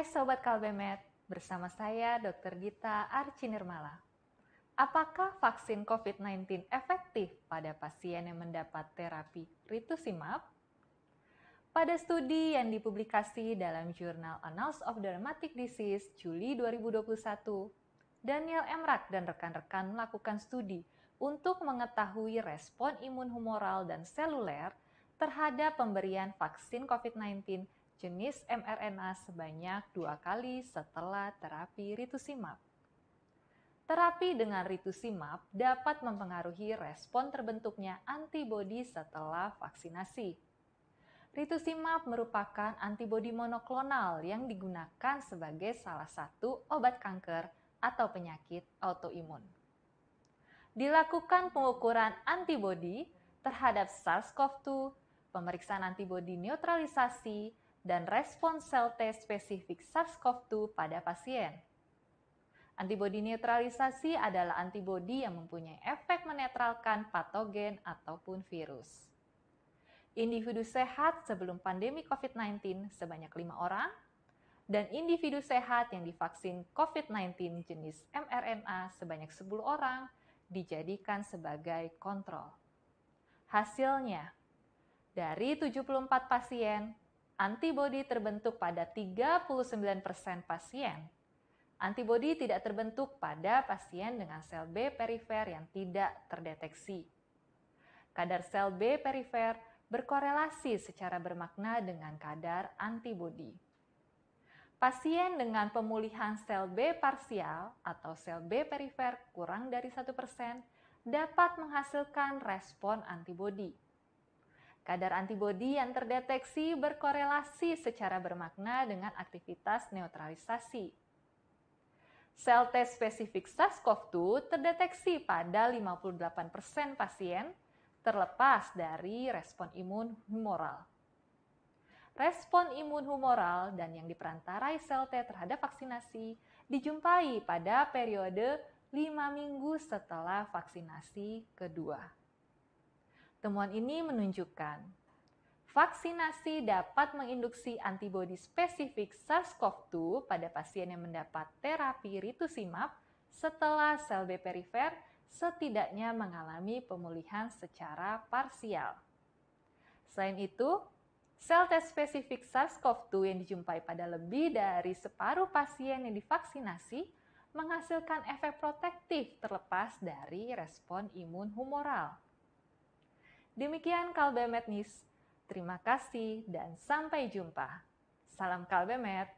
Sobat Kalbemed, bersama saya Dr. Gita Arcinirmala. Apakah vaksin COVID-19 efektif pada pasien yang mendapat terapi rituximab? Pada studi yang dipublikasi dalam jurnal Annals of Dermatic Disease Juli 2021, Daniel Emrak dan rekan-rekan melakukan studi untuk mengetahui respon imun humoral dan seluler terhadap pemberian vaksin COVID-19 jenis mRNA sebanyak 2 kali setelah terapi rituximab. Terapi dengan rituximab dapat mempengaruhi respon terbentuknya antibodi setelah vaksinasi. Rituximab merupakan antibodi monoklonal yang digunakan sebagai salah satu obat kanker atau penyakit autoimun. Dilakukan pengukuran antibodi terhadap SARS-CoV-2, pemeriksaan antibodi neutralisasi, dan respon sel T spesifik SARS-CoV-2 pada pasien. Antibodi neutralisasi adalah antibodi yang mempunyai efek menetralkan patogen ataupun virus. Individu sehat sebelum pandemi COVID-19 sebanyak 5 orang, dan individu sehat yang divaksin COVID-19 jenis mRNA sebanyak 10 orang dijadikan sebagai kontrol. Hasilnya, dari 74 pasien, antibodi terbentuk pada 39% pasien. Antibodi tidak terbentuk pada pasien dengan sel B perifer yang tidak terdeteksi. Kadar sel B perifer berkorelasi secara bermakna dengan kadar antibodi. Pasien dengan pemulihan sel B parsial atau sel B perifer kurang dari 1% dapat menghasilkan respon antibodi. Kadar antibodi yang terdeteksi berkorelasi secara bermakna dengan aktivitas neutralisasi. Sel T spesifik SARS-CoV-2 terdeteksi pada 58% pasien terlepas dari respon imun humoral. Respon imun humoral dan yang diperantarai sel T terhadap vaksinasi dijumpai pada periode 5 minggu setelah vaksinasi kedua. Temuan ini menunjukkan vaksinasi dapat menginduksi antibodi spesifik SARS-CoV-2 pada pasien yang mendapat terapi rituximab setelah sel B perifer setidaknya mengalami pemulihan secara parsial. Selain itu, sel T spesifik SARS-CoV-2 yang dijumpai pada lebih dari separuh pasien yang divaksinasi menghasilkan efek protektif terlepas dari respon imun humoral. Demikian Kalbemed News. Terima kasih dan sampai jumpa. Salam Kalbemed.